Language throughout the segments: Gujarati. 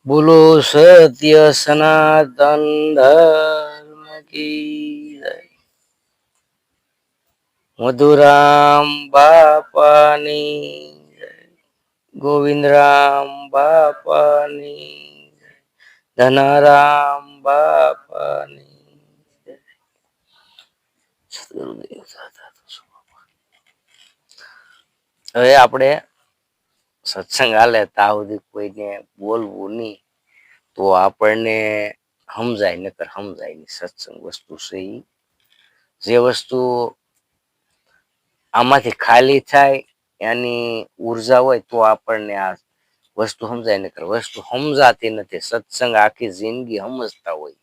બોલો સત્ય સનાતન ધર્મ કી જય. મધુરામ બાપાની જય. ગોવિંદરામ બાપાની જય. ધનારામ બાપાની જય. સદગુરુદેવ દાદા. હવે આપણે સત્સંગ હાલે ત્યાં સુધી કોઈને બોલવું નહીં તો આપણને સમજાય નકર સમજાય નહીં. સત્સંગ વસ્તુ છે ઈ જે વસ્તુ આમાંથી ખાલી થાય એની ઉર્જા હોય તો આપણને આ વસ્તુ સમજાય નકર વસ્તુ સમજાતી નથી. સત્સંગ આખી જિંદગી સમજતા હોય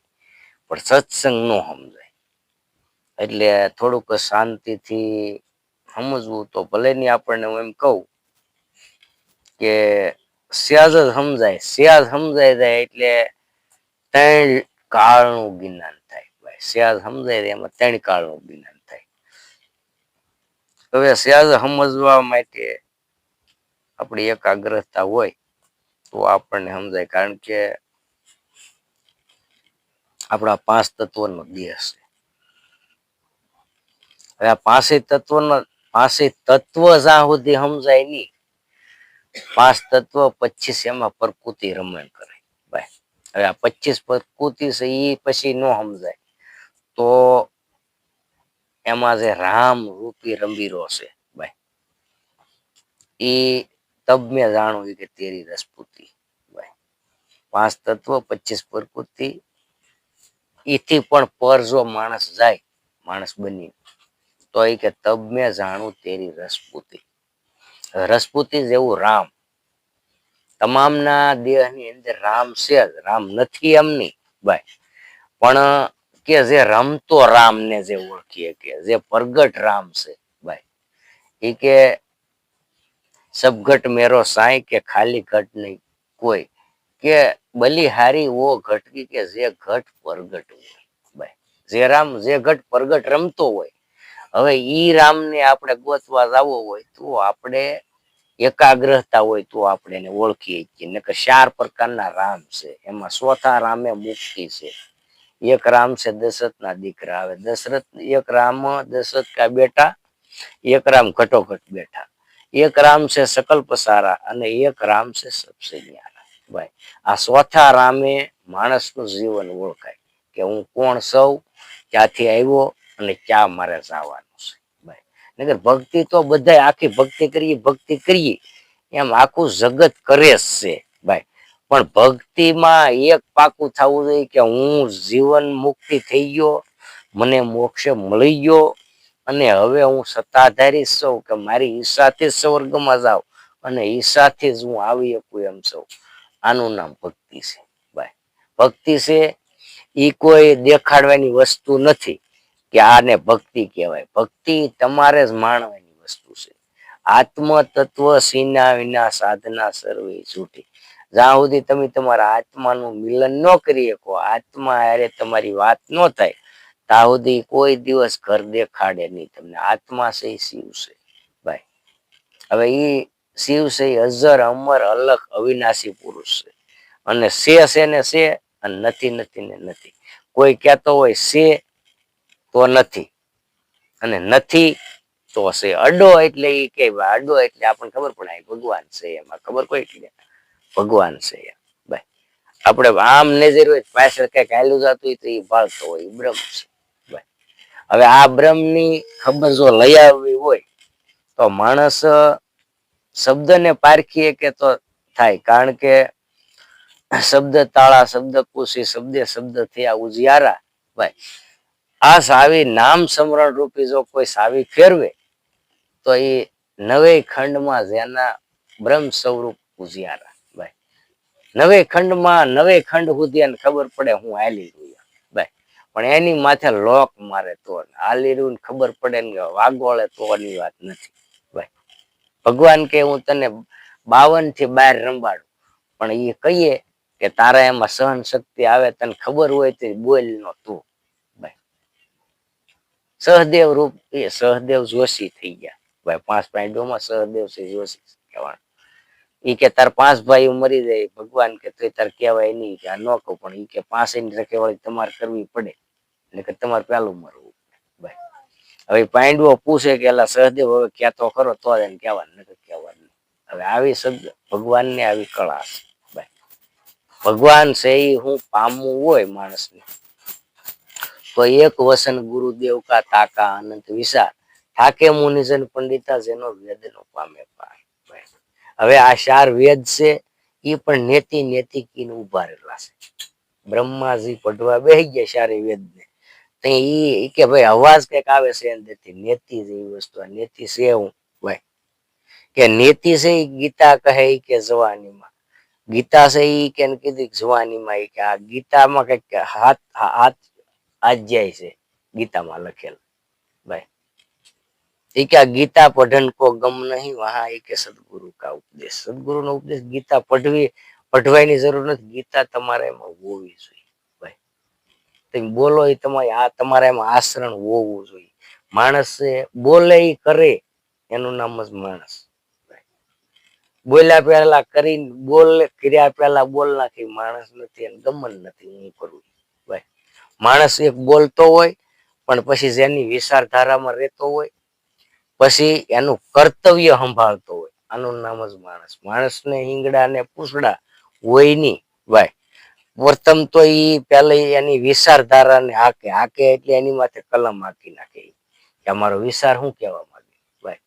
પણ સત્સંગ ન સમજાય. એટલે થોડુંક શાંતિથી સમજવું તો ભલે ની આપણને હું એમ કહું કે સહેજ જ સમજાય. સહેજ સમજાય જાય એટલે ત્રણ કાળનું જ્ઞાન થાય. ભાઈ સહેજ સમજાય જાય એમાં ત્રણ કાળનું જ્ઞાન થાય. હવે સહેજ સમજવા માટે આપણી એકાગ્રતા હોય તો આપણને સમજાય. કારણ કે આપણા પાંચ તત્વનો દેહ છે. હવે આ પાંચે તત્વ જ્યાં સુધી સમજાય નહીં, પાંચ તત્વ 25 એમાં પ્રકૃતિ રમણ કરે. ભાઈ હવે આ 25 પ્રકૃતિ છે એ પછી ન સમજાય તો એમાં જે રામ રૂપી રંબીરો છે ભાઈ એ તબ મેં જાણું કે તેરી રસપૂતી. ભાઈ પાંચ તત્વ 25 પ્રકૃતિ એથી પણ પર જો માણસ જાય, માણસ બની તો એ કે તબ મેં જાણું તેરી રસપૂતી. રસપૂતી જેવું રામ તમામના દેહની અંદર રામ છે જ. રામ નથી એમ નહીં ભાઈ, પણ કે જે રમતો રામ ને જે ઓળખીએ કે જે પ્રગટ રામ છે ભાઈ એ કે સબ ઘટ મેરો સાંઈ કે ખાલી ઘટ નહીં કોઈ કે બલિહારી વો ઘટકી કે જે ઘટ પ્રગટ હોય. ભાઈ જે રામ જે ઘટ પ્રગટ રમતો હોય, હવે ઈ રામને આપણે ગોતવા જવો હોય તો આપણે એકાગ્રતા હોય તો આપણે એને ઓળખીએ છીએ. નકર 4 પ્રકારના રામ છે. એમાં ચોથા રામે મુક્તિ છે. એક રામ છે દશરથના દીકરા. હવે દશરથ એક રામ દશરથ કા બેટા, એક રામ ઘટોઘટ બેઠા, એક રામ છે સકલ પસારા અને એક રામ છે સબસે ન્યારા. ભાઈ આ ચોથા રામે માણસનું જીવન ઓળખાય કે હું કોણ સૌ, ક્યાંથી આવ્યો અને ક્યાં મારે જવાનું છે. ભાઈ નકર ભક્તિ તો બધા આખી ભક્તિ કરીએ એમ આખું જગત કરે છે ભાઈ. પણ ભક્તિમાં એક પાકું થવું જોઈએ કે હું જીવન મુક્તિ થઈ ગયો, મને મોક્ષ મળી ગયો અને હવે હું સત્તાધારી છું કે મારી ઈચ્છાથી સ્વર્ગમાં જાઉં અને ઈચ્છાથી જ હું આવી શકું એમ છું. આનું નામ ભક્તિ છે ભાઈ. ભક્તિ છે એ કોઈ દેખાડવાની વસ્તુ નથી કે આને ભક્તિ કહેવાય. ભક્તિ તમારે જ માણવાની વસ્તુ છે. આત્મ તત્વ સીના વિના સાધના સર્વે છૂટી. જ્યાં સુધી તમે તમારા આત્માનું મિલન ન કરી શકો, આત્મા હારે તમારી વાત ન થાય ત્યાં સુધી કોઈ દિવસ ઘર દેખાડે નહીં તમને. આત્મા છે શિવ છે ભાઈ. હવે એ શિવ છે અજર અમર અલખ અવિનાશી પુરુષ છે અને છે ને છે અને નથી ને નથી. કોઈ કહેતો હોય છે તો નથી અને નથી તો છે. અડો એટલે એ કે અડો એટલે આપણને ખબર પડે ભગવાન છે. એમાં ખબર કોઈ ભગવાન છે ભાઈ. આપણે આમ નજર હોય પાછળ કઈક હાલું જતું હોય તો એ ભાળતો હોય બ્રહ્મ છે ભાઈ. હવે આ બ્રહ્મની ખબર જો લઈ આવવી હોય તો માણસ શબ્દને પારખીએ કે તો થાય. કારણ કે શબ્દ તાળા, શબ્દ કુશી, શબ્દે શબ્દ થયા ઉજિયારા. ભાઈ આ સાવી નામ સમરણ રૂપી જો કોઈ સાવી ફેરવે તો એ નવે ખંડમાં જેના બ્રહ્મ સ્વરૂપ ઉજિયારા. ભાઈ નવે ખંડમાં નવે ખંડ સુધી એને ખબર પડે હું હાલી રહ્યો ભાઈ. પણ એની માથે લોક મારે તો હાલી રહ્યું ખબર પડે ને વાગોળે તો એની વાત નથી ભાઈ. ભગવાન કે હું તને 52 થી 12 રંબાડું પણ એ કહીએ કે તારા એમાં સહન શક્તિ આવે, તને ખબર હોય તો બોલ નો તું ભાઈ. સહદેવ રૂપ એ સહદેવ જોશી થઈ ગયા ભાઈ. 5 પાંડવોમાં સહદેવ છે જોશી કહેવાનું. ઈ કે તાર 5 ભાઈઓ મરી જાય ભગવાન કે તોય તાર કહેવાય નહીં કે આ ન કહું પણ ઈ કે 5 ની રખેવાળી તમારે કરવી પડે એટલે કે તમારે પેલું મરવું ભાઈ. હવે પાંડવો પૂછે કે એલા સહદેવ હવે કહેતો ખરો તો એને કહેવાનું નથી કહેવાનું. હવે આવી શબ્દ ભગવાનને આવી કળા છે ભાઈ. ભગવાન છે એ હું પામવું હોય માણસને તો એક વસન ગુરુદેવ કા તાકા અનંત વિશાળ ઠાકે મુનિજન પંડિતા જેનો વેદ નો પામે પાર. હવે આ 4 વેદ છે એ પણ નેતિ નેતિકીને ઉભા રહેલા છે. બ્રહ્માજી પઢવા બેસી ગયા 4 વેદ ને તો ઈ કે ભાઈ અવાજ કઈક આવે છે એનાથી નેતિ જેવી વસ્તુ નેતિ છે હું ભાઈ કે નેતિ છે એ ગીતા કહે કે જવાનીમાં ગીતા છે એ કે કીધી જવાનીમાં કે આ ગીતામાં કઈક હાથ હાથ આધ્યાય છે ગીતામાં લખેલ ભાઈ. એ કે ગીતા પઢન કો ગમ નહીં વહાં એ કે સદગુરુ કા ઉપદેશ. સદગુરુ નો ઉપદેશ ગીતા પઢવાની જરૂર નથી. ગીતા તમારે એમાં હોવી જોઈએ ભાઈ. તમે બોલો એ તમારે એમાં આચરણ હોવું જોઈએ. માણસ બોલે એ કરે એનું નામ જ માણસ. બોલ્યા પેલા કરીને કર્યા પેલા બોલ નાખી માણસ નથી અને ગમન નથી. હું કરું ભાઈ. માણસ એક બોલતો હોય પણ પછી જેની વિચારધારામાં રહેતો હોય પછી એનું કર્તવ્ય સંભાળતો હોય આનું નામ જ માણસ. માણસને હિંગડા ને પૂછડા હોય નહીં ભાઈ. પ્રથમ તો ઈ પેલા એની વિચારધારાને હાકે એટલે એની માથે કલમ હાકી નાખે કે અમારો વિચાર શું કહેવા માંગે ભાઈ.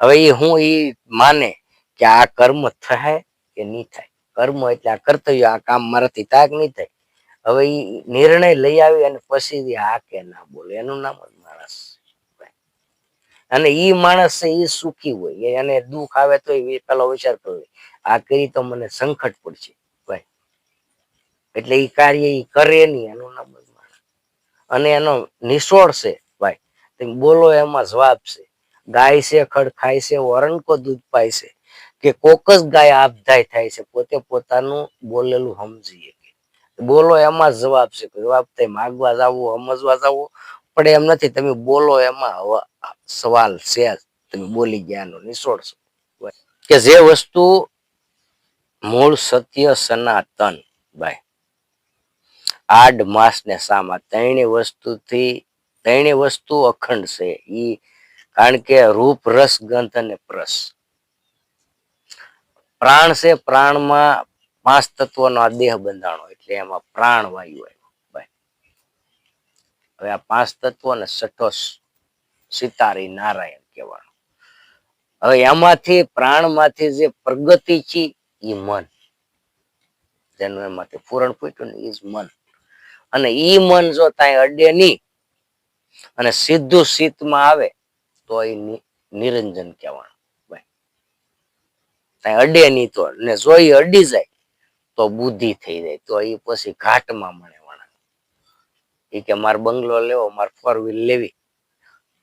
હવે એ હું ઈ માને કે આ કર્મ થાય કે નહીં થાય. કર્મ એટલે આ કર્તવ્ય આ કામ મારાથી થાય કે નહીં થાય. હવે ઈ નિર્ણય લઈ આવી અને પછી હા કે ના બોલે એનું નામ જ માણસ. અને ઈ માણસ છે એ સુખી હોય એને દુઃખ આવે તો એ પેલો વિચાર કરે આ કરી તો મને સંકટ પડશે ભાઈ. એટલે એ કાર્ય એ કરે નહીં એનું નામ જ માણસ. અને એનો નિચોડ છે ભાઈ તમે બોલો એમાં જવાબ છે. ગાય છે ખડ ખાય છે વરણ કો દૂધ પાય છે કે કોક જ ગાય આપધાય થાય છે પોતે પોતાનું બોલેલું સમજીએ. બોલો એમાં જવાબ છે. જવાબ તમે માગવા જાવો સમજવા જાવો પણ એમ નથી. તમે બોલો એમાં સવાલ છે તમે બોલી ગયા એનો નિચોડ કે જે વસ્તુ મૂળ સત્ય સનાતન ભાઈ આડ માસ ને સામા ત્રણે વસ્તુ અખંડ છે. ઈ કારણ કે રૂપ રસ ગંધ અને પ્રસ પ્રાણ છે. પ્રાણમાં 5 તત્વોનો આ દેહ બંધાણો એટલે એમાં પ્રાણ વાયુ આવ્યો ભાઈ. હવે આ 5 તત્વો ને છઠ્ઠો સિતારી નારાયણ કહેવાનું. હવે એમાંથી પ્રાણમાંથી જે પ્રગતિ છે એ મન જેનું એમાંથી પૂરણ પૂછ્યું ને એ જ મન. અને ઈ મન જો ત્યાં અડે નહીં અને સીધું શીતમાં આવે તો એ નિરંજન કહેવાનું ભાઈ. ત્યાં અડે નહીં તો ને જો એ અડી જાય તો બુદ્ધિ થઈ જાય તો એ પછી ઘાટમાં મળે વણા. એ કે મારે બંગલો લેવો મારે 4 વ્હીલ લેવી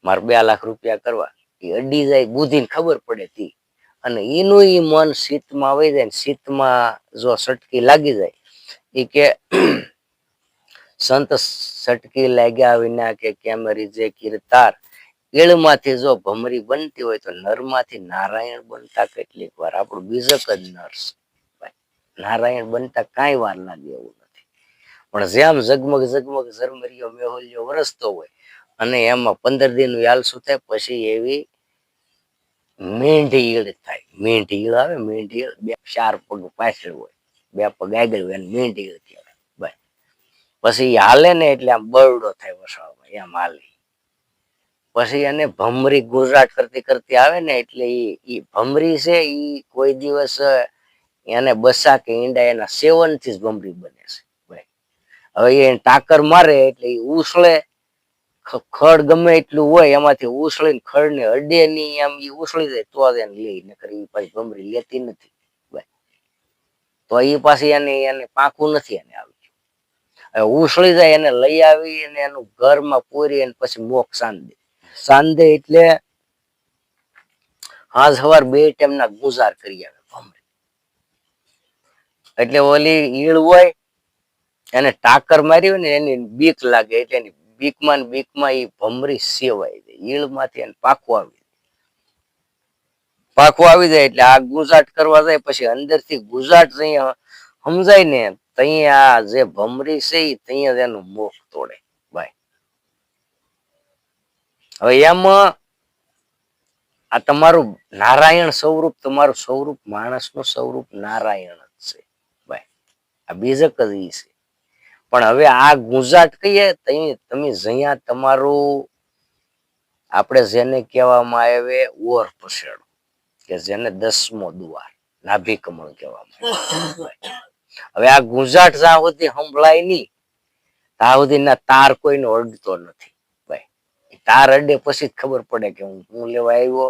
મારે 2 લાખ રૂપિયા કરવા એ અડી જાય બુદ્ધિને ખબર પડે તી અને એનું ઈ મન શીતમાં આવી જાય ને શીતમાં જો સટકી લાગી જાય એ કે સંત સટકી લાગ્યા વિના કે કેમરી જે કીર્તાર ઈળમાંથી જો ભમરી બનતી હોય તો નરમાંથી નારાયણ બનતા કેટલીક વાર આપણું બીજક જ નર છે. નારાયણ બનતા કાંઈ વાર લાગે એવું નથી. પણ જેમ ઝગમગ ઝગમગ ઝરમરિયો મેહોલિયો વરસતો હોય અને એમાં 15 દિન વ્યાલસું થાય પછી એવી મેંઢી ઈળ થાય. મેંઢી ઈળ આવે મેંઢી ઈળ 4 પગ પાછળ હોય 2 પગ આગળ હોય અને મેંઢી ઈળ કહેવાય ભાઈ. પછી હાલે ને એટલે આમ બરડો થાય વસાળમાં એમ હાલે. પછી એને ભમરી ગુજરાત કરતી કરતી આવે ને એટલે ઈ ભમરી છે ઈ કોઈ દિવસ એને બસા કે ઈંડા એના સેવનથી જ ભમરી બને છે ભાઈ. હવે એ ટાકર મારે એટલે એ ઉછળે ખડ ગમે એટલું હોય એમાંથી ઉછળીને ખડ ને અડે નહીં એમ એ ઉછળી જાય તો જ એને લે નકર એ પાછી ભમરી લેતી નથી ભાઈ. તો એ પાછી એને પાકું નથી એને આવી ઉછળી જાય એને લઈ આવી અને એનું ઘરમાં પૂરી અને પછી મોક્ષ સાંદે. સાંદે એટલે હાજ સવાર 2 ટાઈમના ગુજાર કરી આવે ભમરી. એટલે ઓલી ઈળ હોય એને ટાકર મારી હોય ને એની બીક લાગે એટલે એની બીકમાં એ ભમરી સેવાય જાય ઈળમાંથી એને પાકું આવી પાખું આવી જાય એટલે આ ગુંજાટ કરવા જાય, પછી અંદરથી ગુંજાટ સમજાય ને તઈ આ જે ભમરી છે એ ત્યાં જ એનું મુખ તોડે ભાઈ. હવે એમાં આ તમારું નારાયણ સ્વરૂપ, તમારું સ્વરૂપ માણસનું સ્વરૂપ નારાયણ જ છે ભાઈ, આ બીજક જ ઈ છે. પણ હવે આ ગુંજાટ કહીએ તમે જ્યાં તમારું આપણે જેને કહેવામાં આવે ઓર પછેડો, કે જેને 10મો દ્વાર નાભી કમળ કહેવામાં આવે. હવે આ ગુંજાટ જ્યાં સુધી સંભળાય નહીં ત્યાં સુધીના તાર કોઈનો અડતો નથી ભાઈ. તાર અડે પછી જ ખબર પડે કે હું લેવા આવ્યો,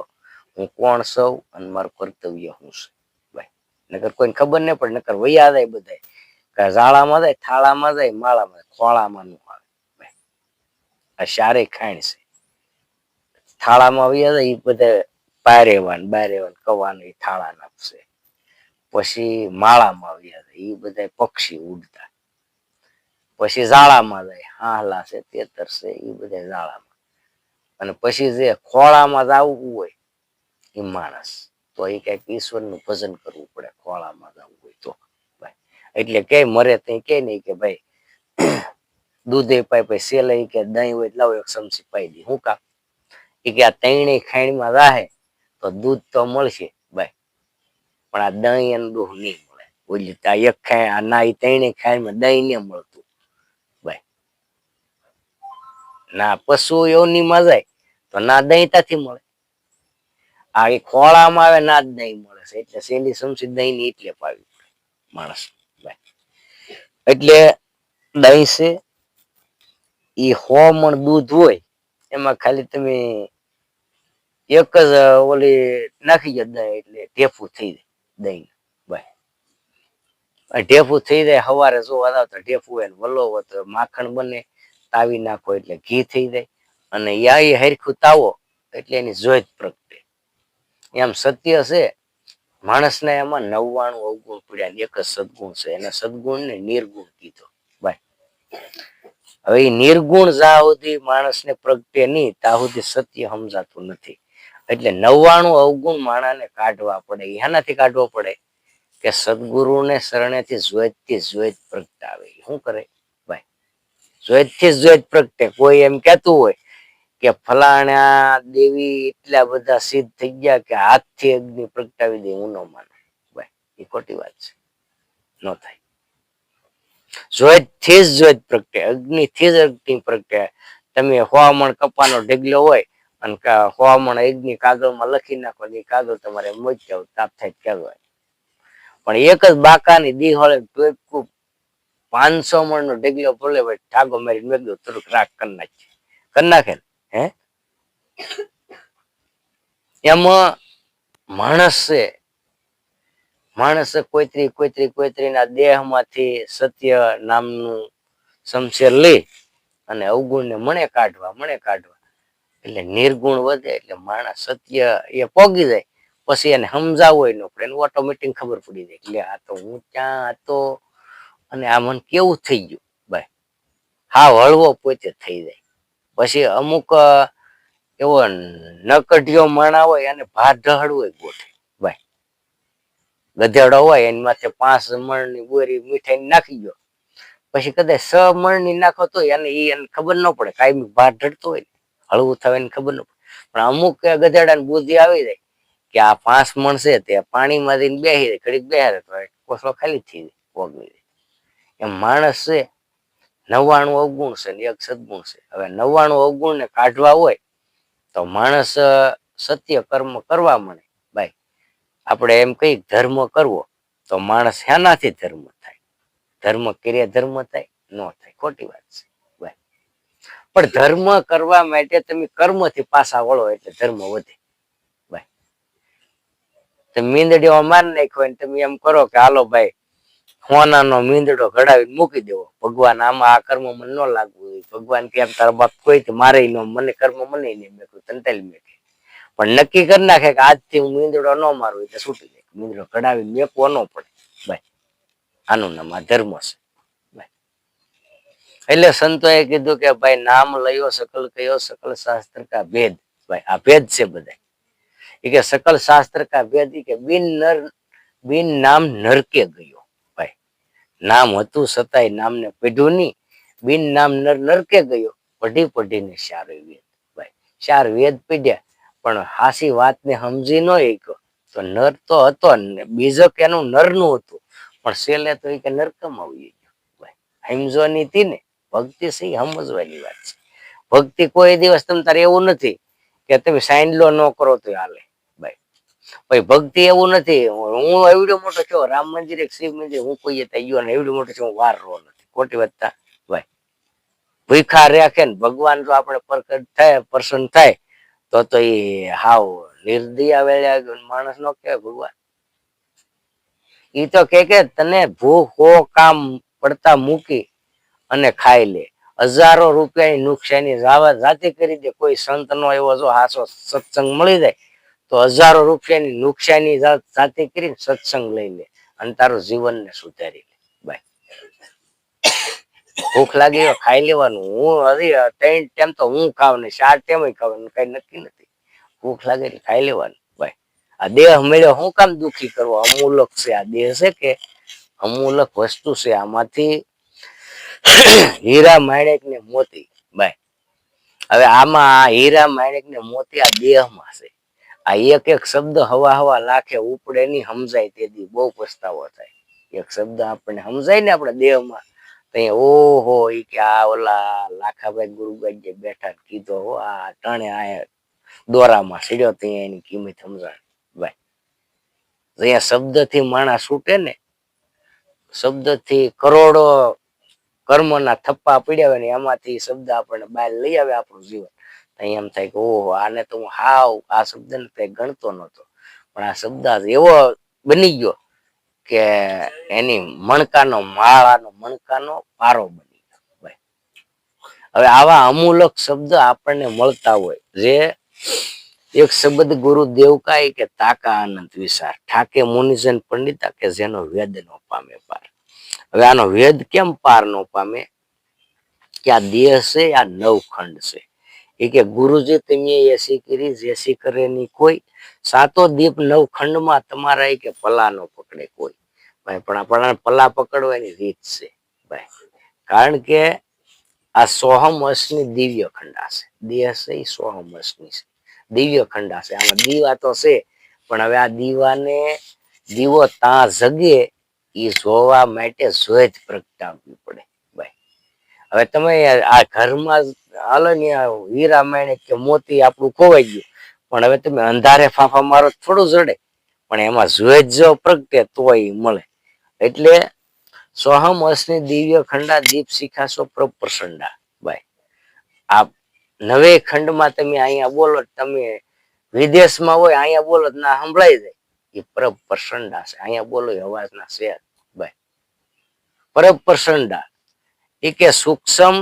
હું કોણ છું અને મારું કર્તવ્ય શું છે ભાઈ. નકર કોઈને ખબર નહીં પડે, નકર વૈયા જાય બધા, ઝાડામાં જાય, થાળામાં જાય, માળામાં જાય, ખોળામાં નું આવે ભાઈ. આ શારે ખાણ છે. થાળામાં વૈયા જાય એ બધા બારેવાન કવાનું એ થાળા નાખશે. પછી માળામાં વૈયા જાય એ બધા પક્ષી ઉડતા. પછી ઝાડામાં જાય, હાહલા છે, તેતર છે, એ બધા ઝાડામાં. અને પછી જે ખોળામાં જવું હોય એ માણસ, તો એ કઈક ઈશ્વરનું ભજન કરવું પડે ખોળામાં જવું હોય તો ભાઈ. એટલે કઈ મરે તઈ કે નહીં કે ભાઈ દૂધે પાય પછી સેલે કે દહીં હોય લાવો એક ચમચી પાઈ દી. હું કામ એ કે આ તૈણી ખાણીમાં રાહે તો દૂધ તો મળશે ભાઈ, પણ આ દહીં એનું દૂધ નહીં મળે. બોલી આ એક ખાય ના એ તૈણી ખાણીમાં દહીં નહીં મળતું ભાઈ. ના પશુ યોનીમાં જાય તો ના દહીં ત્યાંથી મળે, આ એ ખોળામાં આવે ના જ દહીં મળે છે. એટલે સેલી સમસી દહીં ની એટલે પાવી પડે માણસ ભાઈ. એટલે દહીં છે એ 100 મણ દૂધ હોય એમાં ખાલી તમે એક જ ઓલી નાખી જાય દહીં એટલે ઢેફું થઈ જાય દહીં ભાઈ. ઢેફું થઈ જાય, સવારે જોવા તો ઢેફું હોય, વલો હોય તો માખણ બને, તાવી નાખો એટલે ઘી થઈ જાય. અને યા એ હરખું તાવો એટલે એની જોઈત પ્રગટે. એમ સત્ય છે માણસને એમાં 99 અવગુણ પડ્યા, એક જ સદગુણ છે. એને સદગુણ ને નિર્ગુણ કીધો ભાઈ. હવે એ નિર્ગુણ જ્યાં સુધી માણસને પ્રગટે નહીં ત્યાં સુધી સત્ય સમજાતું નથી. એટલે 99 અવગુણ માણસને કાઢવા પડે. એનાથી કાઢવો પડે કે સદગુરુને શરણેથી જોઈત પ્રગટાવે. શું કરે ભાઈ? જોઈતથી જોઈત પ્રગટે. કોઈ એમ કેતું હોય કે ફલાણા દેવી એટલા બધા સિદ્ધ થઈ ગયા કે હાથથી અગ્નિ પ્રગટાવી દે, હું ન માનું ભાઈ, એ ખોટી વાત છે, ન થાય. જોઈતથી જ જોઈત પ્રગટે, અગ્નિથી જ અગ્નિ પ્રગટે. તમે 100 મણ કપાનો ઢગલો હોય અને 100 મણ અગ્નિ કાગળમાં લખી નાખો, એ કાગળ તમારે મોજ જાવ તાપ થાય કહેવાય. પણ એક જ બાકાની દિહોળે 500 મણ નો ઢગલો ભલે ભાઈ ઠાગો મારી મેં દો થોડુંક રાખ કરી નાખે હે. એમાં માણસ છે, માણસ કોઈતરીના દેહમાંથી સત્ય નામનું શમશેર લઈ અને અવગુણને મણે કાઢવા એટલે નિર્ગુણ વધે. એટલે માણસ સત્ય એ પોગી જાય પછી એને સમજાવવું હોય ન પડે, એને ઓટોમેટિક ખબર પડી જાય એટલે આ તો હું ક્યાં હતો અને આ મન કેવું થઈ ગયું ભાઈ. હા હળવો પોતે થઈ જાય. પછી અમુક એવો નકઢિયો માણા હોય અને ભાત ઢહડવું હોય ગોઠે ભાઈ. ગધેડો હોય એની માથે 5 મણની બોરી મીઠાઈ નાખી ગયો, પછી કદાચ 6 મણની નાખો તો એને ખબર ન પડે, કાયમી ભાત ઢળતો હોય હળવું થવાની ખબર ન પડે. પણ અમુક ગધેડાની બુદ્ધિ આવી જાય કે આ 5 મણ છે તે પાણીમાં જઈને બેસી જાય, ઘડીક બેહારે તો કોસલો ખાલી થઈ જાય, ઓગળી જાય. એમ માણસ છે 99 અવગુણ છે ને એક સદગુણ છે. હવે 99 અવગુણ ને કાઢવા હોય તો માણસ સત્ય કર્મ કરવા મળે ભાઈ. આપણે એમ કઈ ધર્મ કરવો તો માણસ શાનાથી ધર્મ થાય? ધર્મ કર્યા ધર્મ થાય? ન થાય, ખોટી વાત છે ભાઈ. પણ ધર્મ કરવા માટે તમે કર્મથી પાછા વળો એટલે ધર્મ વધે ભાઈ. તમે મીંદડીઓ માર નાખ્યો ને તમે એમ કરો કે હાલો ભાઈ હોનાનો મીંદડો ઘડાવીને મૂકી દેવો, ભગવાન આમાં આ કર્મ મને ન લાગવું. ભગવાન કેમ તારા બાપ કોઈ મારે ન મને કર્મ મને નહીં મેં તંતાલી મેં. પણ નક્કી કરી નાખે કે આજથી હું મીંદડો ન મારું એટલે છૂટી જાય, મીંદડો ઘડાવીને મેકવો ન પડે ભાઈ. આનું નામ આ ધર્મ છે ભાઈ. એટલે સંતોએ કીધું કે ભાઈ નામ લયો સકલ કયો સકલ શાસ્ત્ર કા ભેદ ભાઈ. આ ભેદ છે બધા. એ કે સકલ શાસ્ત્ર કા વેદ કે બિન નામ નરકે ગયો ભાઈ. નામ હતું છતાંય નામને પીઢું નહીં. બિન નામ નરકે ગયો. પઢી પઢીને ચાર વેદ ભાઈ. ચાર વેદ પીડ્યા પણ હાસી વાતને સમજી ન શક્યો. તો નર તો હતો ને બીજો કે એનું નરનું હતું પણ છેલ્લે તો એ કે નરકમાં આવી ગયો ભાઈ. સમજવાની હતી ને ભક્તિ છે સમજવાની વાત છે. ભક્તિ કોઈ દિવસ તમ તારે એવું નથી કે તમે સાઈનલો ન કરો તો હાલે ભાઈ. ભાઈ ભક્તિ એવું નથી હું એવડો મોટો છો રામ મંદિર એક શિવ મંદિર હું કોઈ ગયો ને એવડો મોટો છું હું વાર રો નથી ખોટી વાત ભાઈ. ભૂખા રાખે ને ભગવાન જો આપણે પ્રકટ થાય પ્રસન્ન થાય તો એ હાવ નિર્દયા વેળ્યા માણસ નો કહેવાય ભગવાન. એ તો કે તને ભૂખો કામ પડતા મૂકી અને ખાઈ લે. હજારો રૂપિયાની નુકસાની જાતે કરી દે. કોઈ સંત નો એવો જો હાસો સત્સંગ મળી જાય તો હજારો રૂપિયાની નુકસાની જાતે કરીને સત્સંગ લઈ લે અને તારું જીવનને સુધારી લે ભાઈ. ભૂખ લાગી ખાઈ લેવાનું. હું હજી 3 ટાઈમ તો હું ખાવ ને 4 ટાઈમ ખાવાનું કઈ નક્કી નથી. ભૂખ લાગે એટલે ખાઈ લેવાનું ભાઈ. આ દેહ મળ્યો હું કામ દુખી કરવો. અમૂલક છે આ દેહ છે કે અમૂલક વસ્તુ છે. આમાંથી હીરા માણેક ને મોતી ભાઈ. હવે આમાં હીરા માણેક ને મોતી આ દેહમાં છે. આ એક એક શબ્દ હવા લાખે ઉપડે નહીં સમજાય તેથી બહુ પસ્તાવો થાય. એક શબ્દ આપણને સમજાય ને આપણા દેહમાં તો ઓહો એ કે આ ઓલા લાખાભાઈ ગુરુભાઈ જે બેઠા કીધો હો આ ટણે આ દોરામાં સીડ્યો ત્યાં એની કિંમત સમજાય ભાઈ. અહીંયા શબ્દ થી માણસ છૂટે ને શબ્દ થી કરોડો કર્મના થપ્પા પીડ્યા હોય ને એમાંથી શબ્દ આપણને બહાર લઈ આવે આપણું જીવન. એમ થાય કે ઓહો આને તો હું હાવ આ શબ્દ ને કઈ ગણતો નતો પણ આ શબ્દ એવો બની ગયો કે એની મણકાનો માળાનો મણકાનો પારો બની ગયો ભાઈ. હવે આવા અમૂલક શબ્દ આપણને મળતા હોય જે એક શબ્દ ગુરુ દેવકાય કે તાકા આનંદ વિચાર ઠાકે મુનિજન પંડિતા કે જેનો વેદ નો પામે પાર. હવે આનો વેદ કેમ પાર નો પામે કે આ દેહ છે આ 9 ખંડ છે. એ કે ગુરુજી તમે એસી કરી જેસી કરે ની કોઈ સાતો દીપ 9 ખંડમાં તમારા એ કે પલા નો પકડે કોઈ ભાઈ. પણ આપણને પલા પકડવાની રીત છે ભાઈ. કારણ કે આ સોહમ અસની દિવ્ય ખંડા છે. દેહ છે એ સોહમ અસની છે દિવ્ય ખંડા છે. આમાં દીવા તો છે પણ હવે આ દીવાને દીવો ત્યાં જગે એ જોવા માટે જોઈ જ પ્રગટાવવી પડે ભાઈ. હવે તમે આ ઘરમાં હાલો ને હીરા માણેક કે મોતી આપણું ખોવાઈ ગયું પણ હવે તમે અંધારે ફાફા મારો થોડું જડે પણ એમાં જોઈ જ જો પ્રગટે તોય મળે. એટલે સોહમ અસની દિવ્ય ખંડા દીપ શિખાશો પ્રસંડા ભાઈ. આ 9 ખંડમાં તમે અહીંયા બોલો તમે વિદેશમાં હોય અહીંયા બોલો ના સંભળાઈ જાય એ પરબ પ્રસંડા છે. અહીંયા બોલો અવાજ ના છે ભાઈ. પરબ પ્રસંડા એ કે સૂક્ષ્મ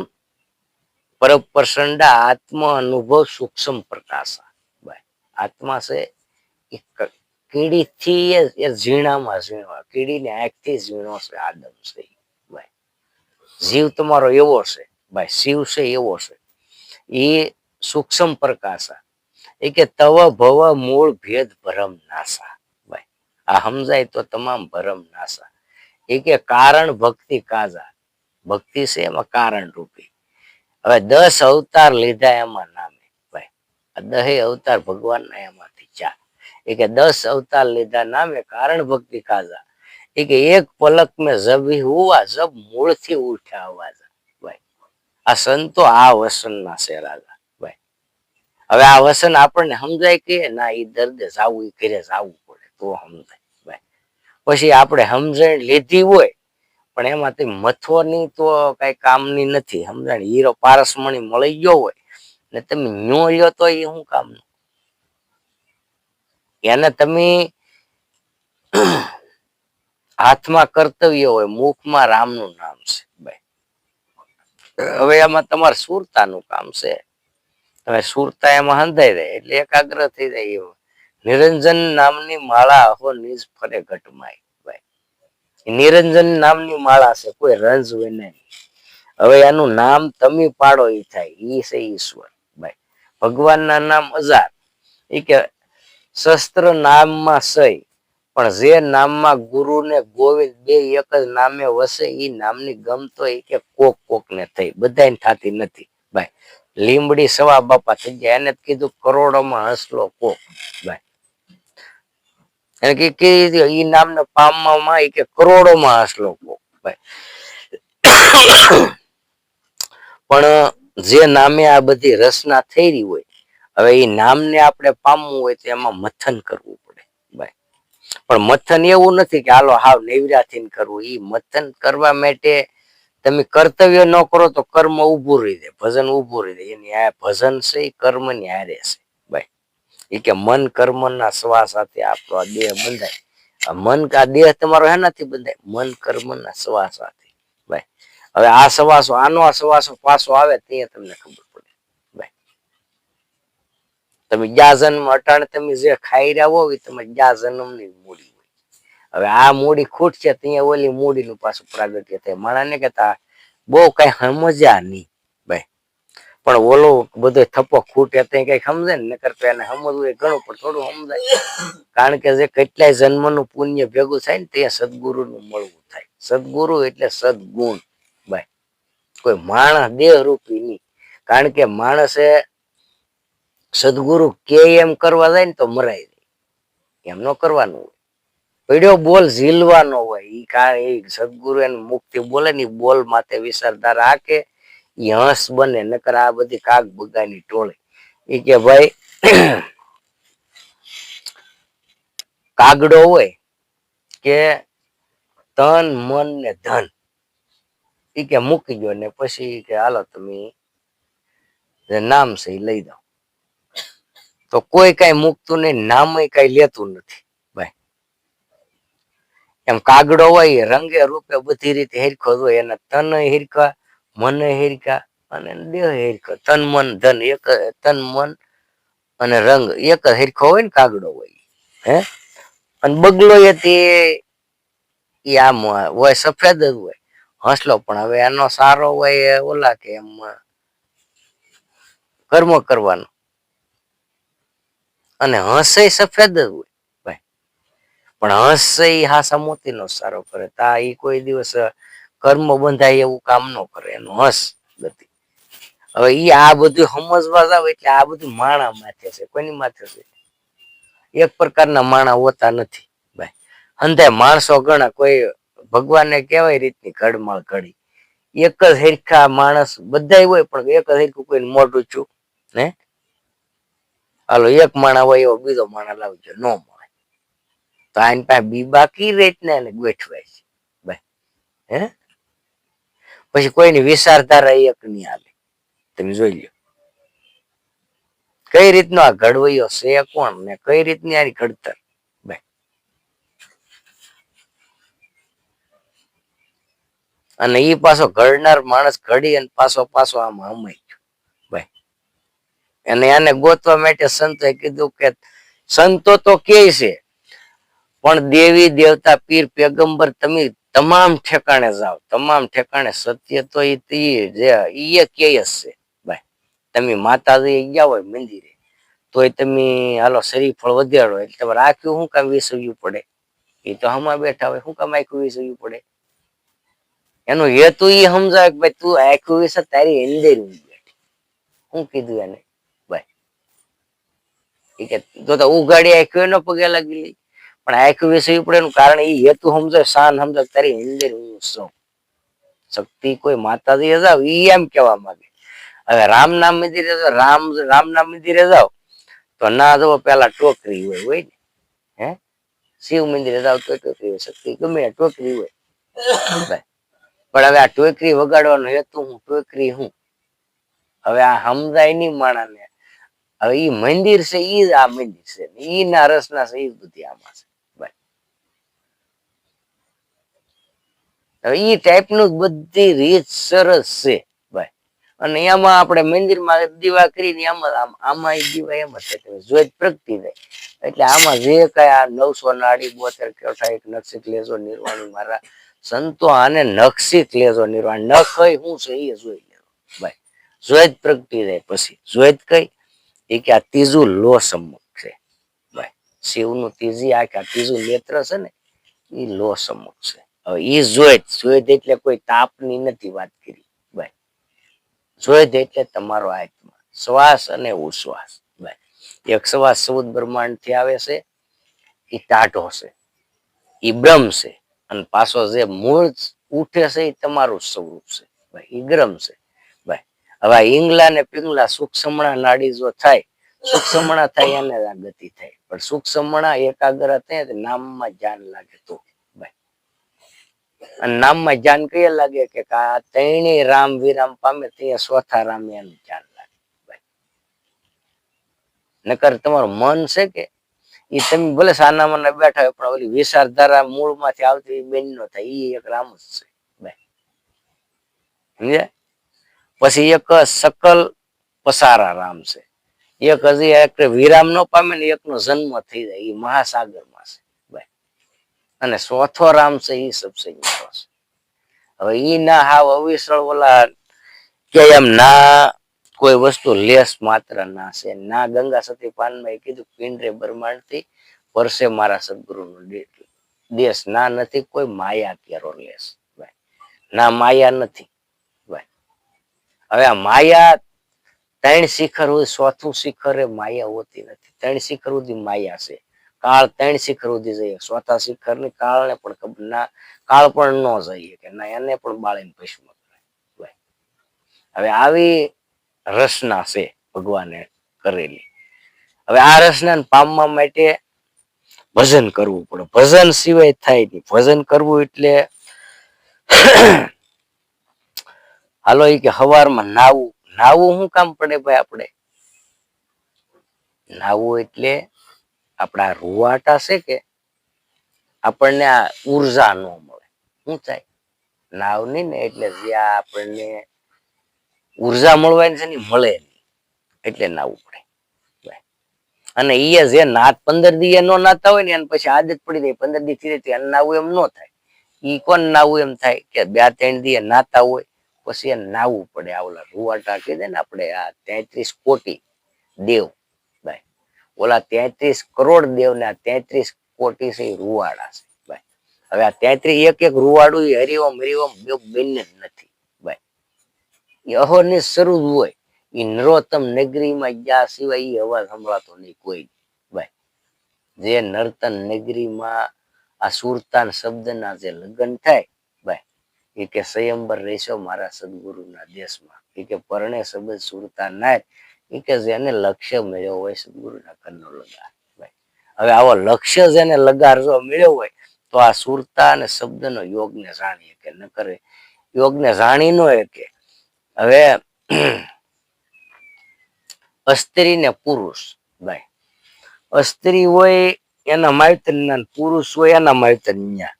પરબ પ્રસંડા આત્મ અનુભવ સૂક્ષ્મ પ્રકાશ ભાઈ. આત્મા છે એ કીડી થી એ ઝીણામાં ઝીણવા કીડીને આંખ થી ઝીણો છે આદમ છે ભાઈ. જીવ તમારો એવો છે ભાઈ. શિવ છે એવો છે એ સૂક્ષ્મ પ્રકાશ એ કે તવ ભવ મૂળ ભેદ ભરમ નાસા ભાઈ. આ સમજાય તો તમામ ભરમ નાસા. એ કે કારણ ભક્તિ કાજા ભક્તિ છે એમાં કારણ રૂપી. હવે 10 અવતાર લીધા એમાં નામે ભાઈ. આ 10 અવતાર ભગવાનના એમાંથી 4 એ કે 10 અવતાર લીધા નામે કારણ ભક્તિ કાજા. એ કે એક પલક મેં જબી હુઆ જબ મૂળથી ઉઠ્યા અવાજ ભાઈ. આ સંતો આ વસનના છે રાજા ભાઈ. હવે આ વસન આપણને સમજાય કે ના એ દર્દે જાવું એ ઘરે જાવું પડે તો સમજાય ભાઈ. પછી આપણે સમજણ લીધી હોય પણ એમાંથી મથવાની તો કઈ કામની નથી. સમજાણ હીરો પારસમણી મળી ગયો હોય ને તમે ન્યો લ્યો તો એ શું કામનું. એને તમે હાથમાં કર્તવ્ય હોય મુખમાં રામનું નામ છે ભાઈ. હવે એમાં તમારે સુરતાનું કામ છે. તમે સુરતા એમાં હંધાઈ જાય એટલે એકાગ્ર થઈ જાય. એવું નિરંજન નામની માળા અહો નિજ ફરે ઘટમાય ભાઈ. નિરંજન નામની માળા છે કોઈ રંજ હોય નહીં. હવે એનું નામ તમે પાડો એ થાય એ છે ઈશ્વર ભાઈ. ભગવાનના નામ 1000 એ કે શસ્ત્ર નામમાં સઈ, પણ જે નામમાં ગુરુ ને ગોવિંદ બે એક જ નામે વસે એ નામની ગમતો એ કે કોક કોક ને થઈ, બધાને થતી નથી ભાઈ. લીમડી સવા બાપા થઈ ગયા, એને કીધું કરોડોમાં હસલો કોક ભાઈ. એને કીધું ઈ નામને પામવામાં કે કરોડોમાં હસલો કોક ભાઈ. પણ જે નામે આ બધી રચના થઈ રહી હોય, હવે એ નામને આપણે પામવું હોય તો એમાં મથન કરવું પડે ભાઈ. પણ મથન એવું નથી કે હાલો હાવ નેવરાથી કરવું. એ મથન કરવા માટે તમે કર્તવ્ય ન કરો તો કર્મ ઉભું રહી જાય, ભજન ઉભું રહી જાય. એની આ ભજન છે એ કર્મ ની હારે છે ભાઈ. એ કે મન કર્મ ના શ્વાસ સાથે આપણો આ દેહ બંધાય. આ મન આ દેહ તમારો એનાથી બંધાય, મન કર્મ ના શ્વાસ સાથે ભાઈ. હવે આ સવાસો આનો આ સવાસો પાછો આવે ત્યાં તમને ખબર પડે ભાઈ. તમે જ્યાં જન્મ અટાણે તમે જે ખાઈ રહ્યા હોવ એ તમે જ્યાં જન્મ ની મૂડી હોય. હવે આ મૂડી ખૂટશે ત્યાં ઓલી મૂડી નું પાછું પ્રાગટ્ય થાય. માણા ને કેતા બહુ કઈ સમજ્યા નહીં ભાઈ. પણ ઓલો બધો થપ્પો ખૂટે ત્યાં કઈ સમજે ને, નકર તો એને સમજવું એ ઘણું પણ થોડું સમજાય. કારણ કે જે કેટલાય જન્મનું પુણ્ય ભેગું થાય ને ત્યાં સદગુરુ નું મળવું થાય. સદગુરુ એટલે સદગુણ ભાઈ, કોઈ માણસ દેહ રૂપી નહીં. કારણ કે માણસે સદગુરુ કે એમ કરવા જાય ને તો મરાય જાય, એમ ન કરવાનું હોય. પડ્યો બોલ ઝીલવાનો હોય. ઈ કારણ એ સદગુરુ એને મુક્તિ બોલે ને બોલ માથે વિચારધારા રાખે એ હંસ બને, નકર આ બધી કાગ બગાની ટોળે. એ કે ભાઈ કાગડો હોય કે તન મન ને ધન એ કે મૂકી ગયો ને પછી કે હાલો તમે નામ છે એ લઈ દો. તો કોઈ કઈ મૂકતું નહીં, નામ કઈ લેતું નથી ભાઈ. એમ કાગડો હોય રંગે રૂપે બધી રીતે હિરખો હોય. એના તન હિરખા, મન હિરખા અને દેહ હિરખો. તન મન ધન એક, તન મન અને રંગ એક જ હિરખો હોય ને કાગડો હોય હે. અને બગલો એ આમ હોય સફેદ જ હોય હસલો, પણ હવે એનો સારો હોય ઓલા કે એમ કર્મ કરવાનો. અને હસે સફેદ જ હોય ભાઈ, પણ હસે હાસા મોતી નો સારો કરે. તા એ કોઈ દિવસ કર્મ બંધાય એવું કામ ન કરે, એનું હસ ગતિ. હવે ઈ આ બધું સમજવા જાવ એટલે આ બધું માણા માથે છે, કોઈની માથે છે? એક પ્રકારના માણા હોતા નથી ભાઈ. અંધાય માણસો ઘણા, કોઈ ભગવાનને કેવાય રીતની ઘડમાળ ઘડી. એક જ હિરખા માણસ બધા હોય પણ એક જ હિરખું કોઈ મોઢું છું ને. હાલો એક માણા હોય એવો બીજો માણા લાવજો, ન મળે. તો આની પાસે બી બાકી રીતના એને ગોઠવાય છે ભાઈ હે. પછી કોઈની વિચારધારા એક નહીં હાલે. તમે જોઈ લો કઈ રીતનો આ ઘડવૈયો છે કોણ ને કઈ રીતની આની ઘડતર ભાઈ. અને ઈ પાછો ઘડનાર માણસ ઘડી અને પાછો પાછો આમાં હમાઈ ગયો ભાઈ. અને આને ગોતવા માટે સંતોએ કીધું કે સંતો તો કે છે પણ દેવી દેવતા પીર પેગંબર તમે તમામ ઠેકાણે જાઓ, તમામ ઠેકાણે સત્ય તો એ કે છે ભાઈ. તમે માતાજી ગયા હોય મંદિરે તોય તમે હાલો શરીફળ વધારો એટલે તમારે રાખ્યું શું કામ વિસવ્યું પડે? એ તો હમા બેઠા હોય, શું કામ આખું વિસવ્યું પડે? એનો હેતુ એ સમજાવે કે ભાઈ તું આખું વિશે તારી અંદર બેઠી. શું કીધું એને ભાઈ? એ કે તો ઉગાડી આખું એનો પગે લાગી. પણ આખું વિસવ્યું પડે એનું કારણ એ હેતુ સમજાય, શાન સમજાય તારી અંદર હું છું. શક્તિ કોઈ માતાજી જાવ ઈ એમ કેવા માંગે. હવે રામ નામ મંદિરે રામ નામ મંદિરે જાવ તો ના જો પેલા ટોકરી હોય ને હે. શિવ મંદિરે જાવ તો ટોકરી હોય, શક્તિ ગમે ટોકરી હોય. પણ હવે આ ટોકરી વગાડવાનો હેતુ હું, ટોકરી હું હવે આ સમજાય નહીં માણાને. હવે ઈ મંદિર છે ઈ આ મંદિર છે, ઈ ના રસના છે ઈ બધી આમાં છે ભાઈ. હવે ઈ ટાઈપનું બધી રીત સરસ છે ભાઈ. અને એમાં આપણે મંદિરમાં દીવા કરીને આમાં દીવા એમ જ થાય જોઈ પ્રગટી જાય. એટલે આમાં જે કઈ આ 972 કેઠા એક નક્ષિક લેજો નિર્વાણી મારા સંતો આને નક્ષિક લેજો નિર્વાણ. નખ શું છે એ જોઈ લેજો ભાઈ. જોઈ જ પ્રગટી જાય. પછી જોઈ જ કઈ એ કે આ ત્રીજું લો સમક છે ભાઈ. શિવનું ત્રીજી આંખ, આ ત્રીજું નેત્ર છે ને એ લો સમક છે. હવે એ જોઈત એટલે કોઈ તાપની નથી વાત કરી ભાઈ. જોઈત એટલે તમારો આત્મા, શ્વાસ અને ઉશ્વાસ ભાઈ. એક શ્વાસ 14 બ્રહ્માંડ થી આવે છે, એ ટાઢો છે, એ બ્રહ્મ છે. અને પાછો જે મૂળ ઉઠે છે એ તમારું સ્વરૂપ છે ભાઈ, એ ગ્રમ છે ભાઈ. હવે ઈંગલા ને પિંગલા સૂક્ષ્મણા નાડી જો થાય, સૂક્ષ્મણા થાય એને આ ગતિ થાય. પણ સૂક્ષ્મણા એકાગ્ર થાય નામમાં ધ્યાન લાગે તો ભાઈ. અને નામમાં ધ્યાન કઈ લાગે કે આ ત્રણેય રામ વિરામ પામે ત્યાં ચોથા રામ એનું ધ્યાન લાગે ભાઈ. નકર તમારું મન છે કે એ તમે ભલે સાના મને બેઠા હોય પણ ઓલી વિચારધારા મૂળમાંથી આવતી એ બેન નો થાય, એ એક રામ જ છે ભાઈ. સમજ્યા? પછી એક સકલ પસારા રામ છે, એક હજી એક વિરામ નો પામે ને એકનો જન્મ થઈ જાય, એ મહાસાગરમાં છે ભાઈ. અને ચોથો રામ છે એ સબસે મોટો છે. હવે ઈ ના હાવ અવિસળ ઓલા કે એમ ના કોઈ વસ્તુ લેસ માત્ર ના છે, ના ગંગા સતી પાનમાં એ કીધું પિંડરે બ્રહ્માંડ થી વર્ષે મારા સદગુરુ નો દેશ. ના નથી કોઈ માયા કેરો લેસ ભાઈ, ના માયા નથી ભાઈ. હવે આ માયા ત્રણ શિખર હોય, ચોથું શિખર એ માયા હોતી નથી. ત્રણ શિખર સુધી માયા છે, કાળ ત્રણ શિખર સુધી જઈએ, ચોથા શિખર ની કાળ ને પણ ખબર ના, કાળ પણ ન જઈએ કે ના એને પણ બાળીને ભસ્મ કરે. હવે આવી રચના છે ભગવાને કરેલી. હવે આ રચનાને પામવા માટે ભજન કરવું પડે, ભજન સિવાય થાય નહીં. ભજન કરવું એટલે હાલો એ કે હવારમાં નાવું. નાવું શું કામ પડે ભાઈ? આપણે નાવું એટલે આપણા રૂવાટા છે કે આપણને આ ઉર્જા ન મળે. શું થાય? નાવ નહીં ને એટલે જ્યાં આપણને ઉર્જા મળવાની છે ને મળે નહીં, એટલે નાવું પડે. અને એ જે નાત 15 દી નો નાતા હોય ને એને પછી આદત પડી જાય, 15 દી થી નાવું એમ ન થાય. ઈ કોણ નાવું એમ થાય કે 2-3 દી નાતા હોય પછી એને નાવું પડે. આવલા રૂવાટા કીધે ને આપણે આ 33 કોટી દેવ ભાઈ, ઓલા 33 કરોડ દેવ ને 33 કોટી છે રૂવાડા છે ભાઈ. હવે આ 33 એક એક રૂવાડું હરિઓમ હરિઓમ બંને જ નથી ભાઈ. એ અહોરની શરૂ હોય, એ નરોત્તમ નગરીમાં ગયા સિવાય એ અવાજ સંભળાતો નહીં કોઈ ભાઈ. જે નર્તન નગરીમાં આ સુરતાન શબ્દના જે લગ્ન થાય ભાઈ, એ કે સ્વયંબર રહેશો મારા સદગુરુના દેશમાં. એ કે પરણે શબ્દ સુરતા નાય, એ કે જેને લક્ષ્ય મળ્યો હોય સદગુરુના કન્નો લગાર ભાઈ. હવે આવો લક્ષ્ય જેને લગાર જો મળ્યો હોય તો આ સુરતા અને શબ્દનો યોગને જાણીએ કે ન કરે, યોગને જાણી નો કે. હવે સ્ત્રી ને પુરુષ ભાઈ, સ્ત્રી હોય એના માવતર ના, પુરુષ હોય એના માવતર ન્યા.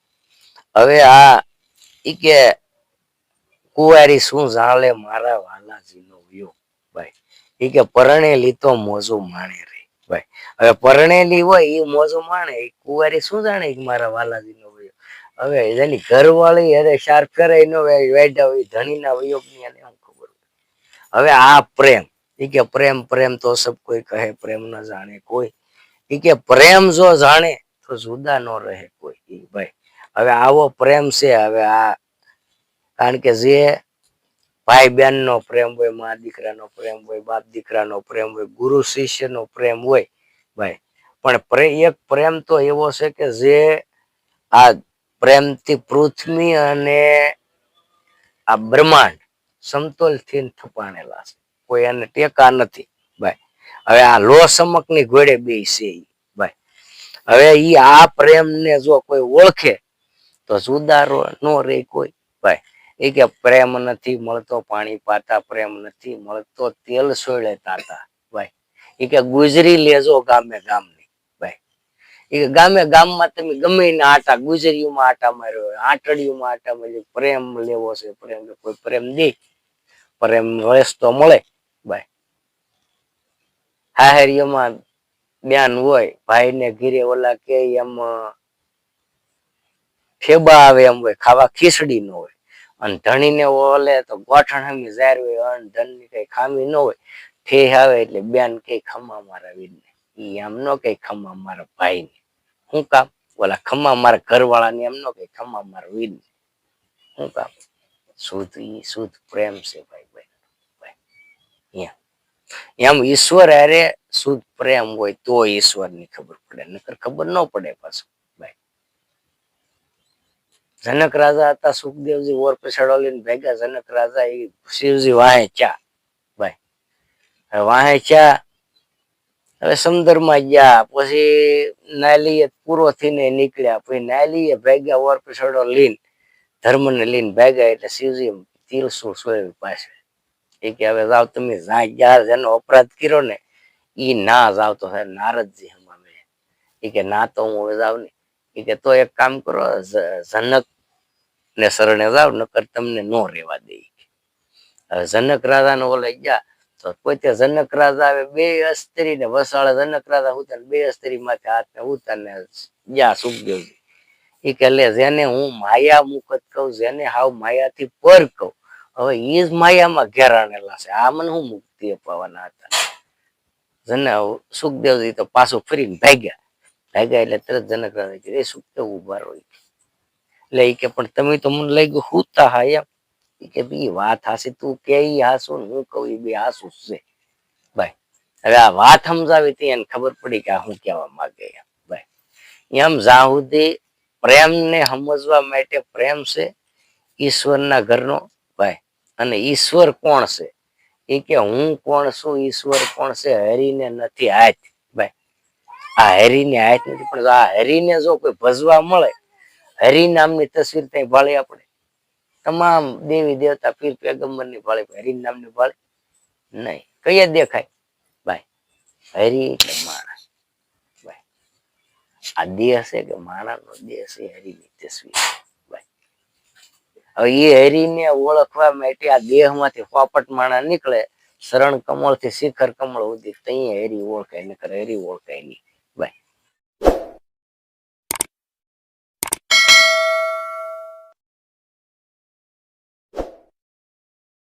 હવે આ ઈ કે કુંવારી શું જાણે મારા વાલાજી નો વયો ભાઈ. ઈ કે પરણેલી તો મોજો માણે રે ભાઈ. હવે પરણેલી હોય એ મોજો માણે, કુંવારી શું જાણે મારા વાલાજી નો વયો. હવે એની ઘરવાળી અરે શાર ફેરાય નો વેડા હોય ધણી ના વયોગ ની એને શું ખબર. હવે આ પ્રેમ, ઈ કે પ્રેમ પ્રેમ તો સબ કોઈ કહે પ્રેમ ન જાણે કોઈ. ઈ કે પ્રેમ જો જાણે તો જુદા ન રહે કોઈ ભાઈ. હવે આવો પ્રેમ છે. હવે આ કારણ કે જે ભાઈ બહેન નો પ્રેમ હોય, મા દીકરા નો પ્રેમ હોય, બાપ દીકરા નો પ્રેમ હોય, ગુરુ શિષ્ય નો પ્રેમ હોય ભાઈ. પણ એક પ્રેમ તો એવો છે કે જે આ પ્રેમથી પૃથ્વી અને આ બ્રહ્માંડ સમતોલ થી થપાણેલા છે, કોઈ એને ટેકા નથી ભાઈ. હવે આ લો સમક ની ઘોડે બે છે ભાઈ. હવે ઈ આ પ્રેમ ને જો કોઈ ઓળખે તો જુદારો નો રે કોઈ ભાઈ. એ કે પ્રેમ નથી મળતો પાણી પાતા, પ્રેમ નથી મળતો તેલ સોયલે તાતા ભાઈ. એ કે ગુજરી લેજો ગામે ગામની ભાઈ. એ ગામે ગામમાં તમે ગમે ને આટા ગુજરીઓમાં આટા માર્યો હોય, આંટડીઓમાં આટા માર્યો, પ્રેમ લેવો છે પ્રેમ, કોઈ પ્રેમ દે, પ્રેમ વયસ તો મળે ભાઈ. હાહરિયામાં બેન હોય, ભાઈ ને ઘીરે ઓલા કે એમ ફેબા આવે એમ હોય, ખાવા ખીચડી નો હોય. અને ધણી ને ઓલે તો ગોઠણ હમી જાર હોય, ધન ની કઈ ખામી ન હોય. ઠે આવે એટલે બેન કઈ ખમા મારા વીર ને ઈ આમ નો કે ખમ્મા મારા ભાઈ ને, શું કામ? ઓલા ખમ્મા મારા ઘરવાળા ને એમ નો કે ખમ્મા મારા વીર ને, શું કામ? શુદ્ધ ઈ શુદ્ધ પ્રેમ છે ભાઈ ભાઈ ભાઈ. એમ ઈશ્વર અરે શુદ્ધ પ્રેમ હોય તો ઈશ્વર ની ખબર પડે, નકર ખબર ન પડે પાછું ભાઈ. જનક રાજા હતા, સુખદેવજી ઓર પછાડો લઈને ભેગા. જનક રાજા એ શિવજી વાહે ચા ભાઈ, વાહે ચા. હવે સમુદ્ર માં ગયા, પછી નાલી પૂરો થઈને નીકળ્યા, પછી નાલી ભેગા ઓર પછાડો લઈને ધર્મ ને લઈને ભેગા. એટલે શિવજી તિલસુલ સોય પાસે એ કે હવે જાવ તમે, જ્યાં જેનો અપરાધ કર્યો ને ઈ ના જાવ તો નારદજી હમામે એ કે ના તો હું હવે જાવ ને. એ કે તો એક કામ કરો, જનક ને શરણે જાવ, નકર તમને નો રેવા દે. હવે જનક રાજા નો ઓલે ગયા તો પોતે જનક રાજા આવે બે અસ્ત્રી ને વસાળે જનક રાજા ઉતાર બે અસ્ત્રી માંથી હાથ ને ઉતાર ને ગયા સુખદેવજી. એ કે લે જેને હું માયા મુકત કહું, જેને હાવ માયા થી પર કહું, હવે ઈ જ માયામાં ઘેરાણેલા છે, આ મને હું મુક્તિ અપાવવાના હતા. સુખદેવજી તો પાછું ફરીને ભાગ્યા. ભાગ્યા એટલે તરત જનક રાજા કે એ સુખદેવ ઉભા રહો. એટલે એ કે પણ તમે તો મને લઈ ગયું હુતા હા એમ. એ કે ભાઈ વાત હાસી, તું કે હાસુ ને હું કહું એ બે હાસુ છે ભાઈ. હવે આ વાત સમજાવી હતી એને ખબર પડી કે આ હું કહેવા માંગે ભાઈ. એમ જ્યાં સુધી પ્રેમ ને સમજવા માટે, પ્રેમ છે ઈશ્વરના ઘરનો ભાઈ. અને ઈશ્વર કોણ છે એ કે હું કોણ છું, ઈશ્વર કોણ છે, હરીને નથી હાથ ભાઈ. આ હરીને હાથ નથી, પણ આ હરીને જો કોઈ ભજવા મળે, હરિ નામની તસવીર ત્યાં ભાળી આપણે તમામ દેવી દેવતા પીર પેગમ્બર ની ભાળી, હરિ નામની ભાળી નહીં. કઈ દેખાય ભાઈ? હરિ એટલે માણસ ભાઈ. આ દેહ છે કે માણસ નો દેહ છે, હરિની તસવીર ભાઈ. હવે એ હરિને ઓળખવા માટે આ દેહ માંથી પોપટ માણા નીકળે, શરણ કમળ થી શિખર કમળ સુધી, તઈ હરિ ઓળખાય, નકર હરિ ઓળખાય નહીં.